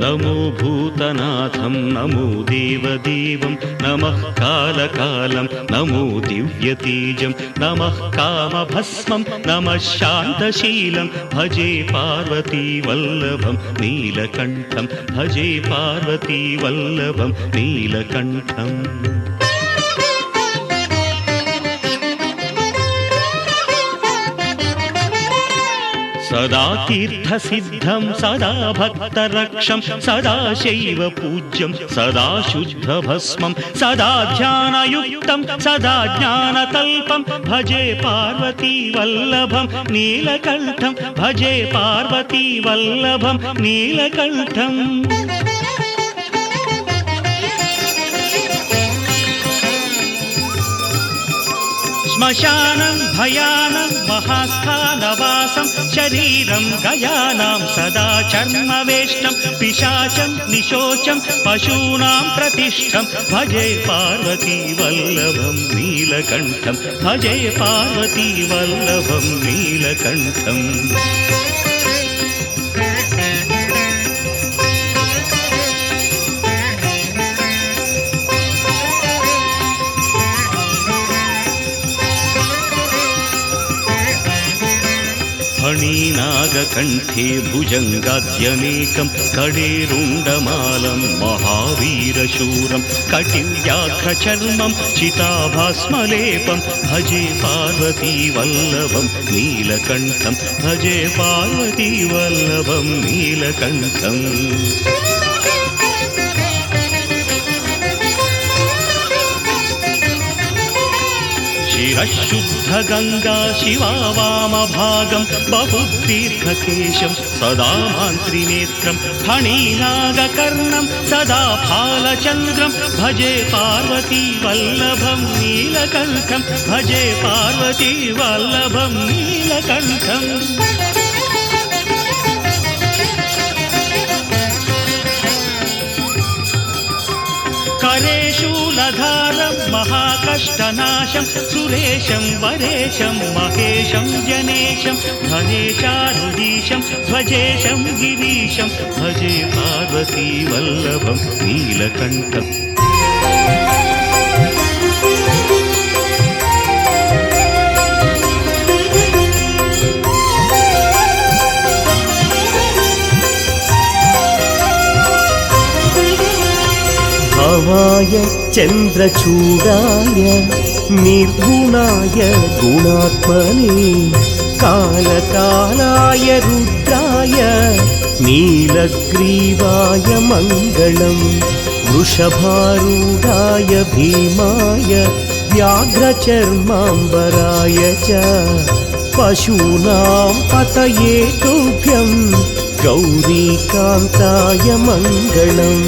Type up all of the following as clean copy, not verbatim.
नमो भूतनाथं नमो देवदेवं नमः कालकालं नमो दिव्यतेजं नमः कामभस्मं नमः शान्तशीलं भजे पार्वतीवल्लभं नीलकण्ठं भजे पार्वतीवल्लभं नीलकण्ठम् सदा तीर्थसिद्धं सदा भक्तरक्षं सदा शैव पूज्यं सदा शुद्धभस्मं सदा ध्यानयुक्तं सदा ज्ञानतल्पं भजे पार्वतीवल्लभं नीलकण्ठं भजे पार्वतीवल्लभं नीलकण्ठम् श्मशानं भयानं महास्थानवासं शरीरं गयानां सदा चर्मवेष्टं पिशाचं निशोचं पशूनां प्रतिष्ठं भजे पार्वतीवल्लभं नीलकण्ठं भजे पार्वतीवल्लभं नीलकण्ठम् फणीनागकण्ठे भुजङ्गाद्यनेकं कडेरुण्डमालं महावीरशूरं कटिव्याघ्रचर्मं चिताभास्मलेपं भजे पार्वतीवल्लभं नीलकण्ठं भजे पार्वतीवल्लभं नीलकण्ठम् शिरशुद्धगङ्गा शिवा वामभागं बहुदीर्घकेशं सदा मान्त्रिनेत्रं फणीनागकर्णं सदा फालचन्द्रं भजे पार्वतीवल्लभं नीलकण्ठं भजे पार्वतीवल्लभं नीलकण्ठम् करेशूलधारं महाकष्टनाशं सुरेशं वरेशं महेशं जनेशं धनेचारुदीशं ध्वजेशं गिरीशं भजे पार्वतीवल्लभं नीलकण्ठम् भावाय चन्द्रचूडाय निर्गुणाय गुणात्मने कालकालाय रुद्राय नीलग्रीवाय मङ्गलम् वृषभारूढाय भीमाय व्याघ्रचर्माम्बराय च पशूनां पतये तुभ्यं गौरीकान्ताय मङ्गलम्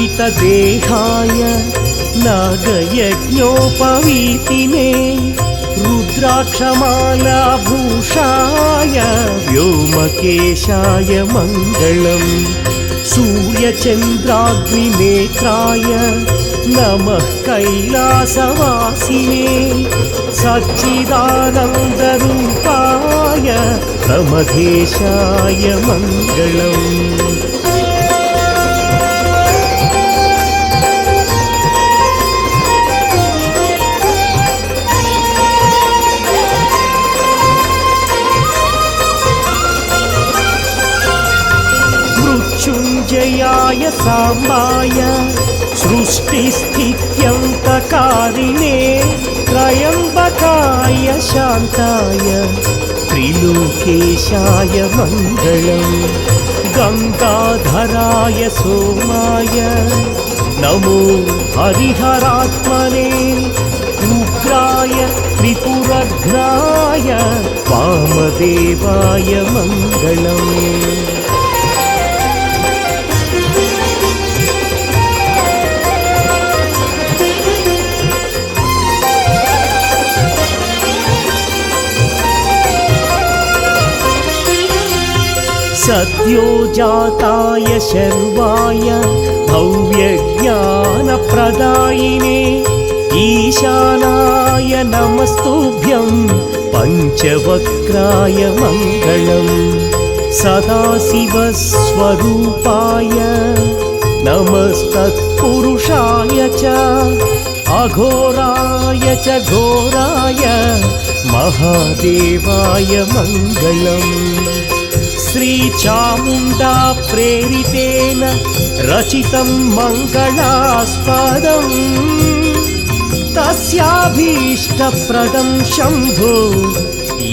भस्मोद्धूलितदेहाय नागयज्ञोपवीतिने रुद्राक्षमालाभूषाय व्योमकेशाय मङ्गलम् सूर्यचन्द्राग्निनेत्राय नमः कैलासवासिने सच्चिदानन्दरूपाय प्रमथेशाय मङ्गलम् मृत्युञ्जयाय साम्बाय सृष्टिस्थित्यन्तकारिणे त्र्यम्बकाय शान्ताय त्रिलोकेशाय मङ्गलम् गङ्गाधराय सोमाय नमो हरिहरात्मने उग्राय त्रिपुरघ्नाय वामदेवाय मङ्गलम् सद्योजाताय शर्वाय भव्यज्ञानप्रदायिने ईशानाय नमस्तुभ्यं पञ्चवक्त्राय मङ्गलम् सदाशिवस्वरूपाय नमस्तत्पुरुषाय च अघोराय च घोराय महादेवाय मङ्गलम् श्रीचामुण्डा प्रेरितेन रचितं मङ्गलास्पदम् तस्याभीष्टप्रदं शम्भो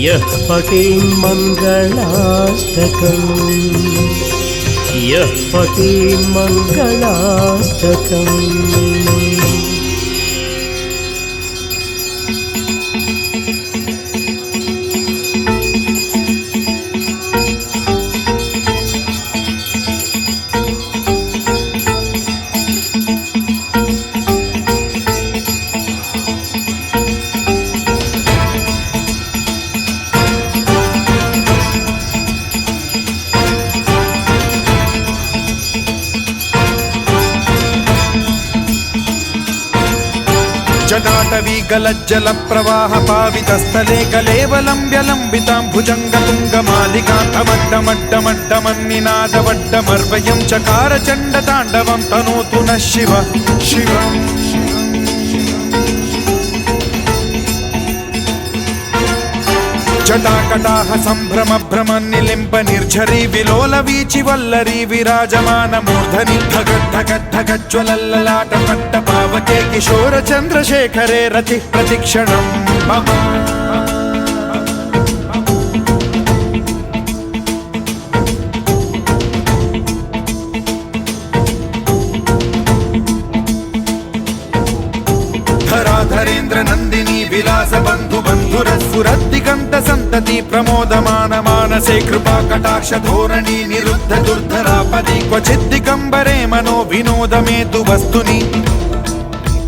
यः पठेन्मङ्गलाष्टकम् यः पठेन्मङ्गलाष्टकम् जटाटवीगलज्जलप्रवाहपावितस्थले कलेवलम्ब्य लम्बितां भुजङ्गतुङ्गमालिकान्तमड्डमड्डमड्डमन्निनादवड्डमर्वयं चकार चण्डताण्डवं तनोतु नः शिवः शिवम् जटाकटाह सम्भ्रम भ्रम निलिम्ब निर्झरी विलोल वीचि वल्लरी विराजमान मूर्धनि धगद्धगद्धगज्ज्वलल्ललाट पट्ट पावके किशोर चन्द्रशेखरे रतिः प्रतिक्षणं मम धराधरेन्द्र नन्दिनी विलास बन्धु बन्धुरस्फुरद्दिगन्त सन्तति प्रमोदमान मानसे कृपा कटाक्ष धोरणी निरुद्ध दुर्धरापदि क्वचिद्दिगम्बरे मनो विनोदमेतु वस्तुनि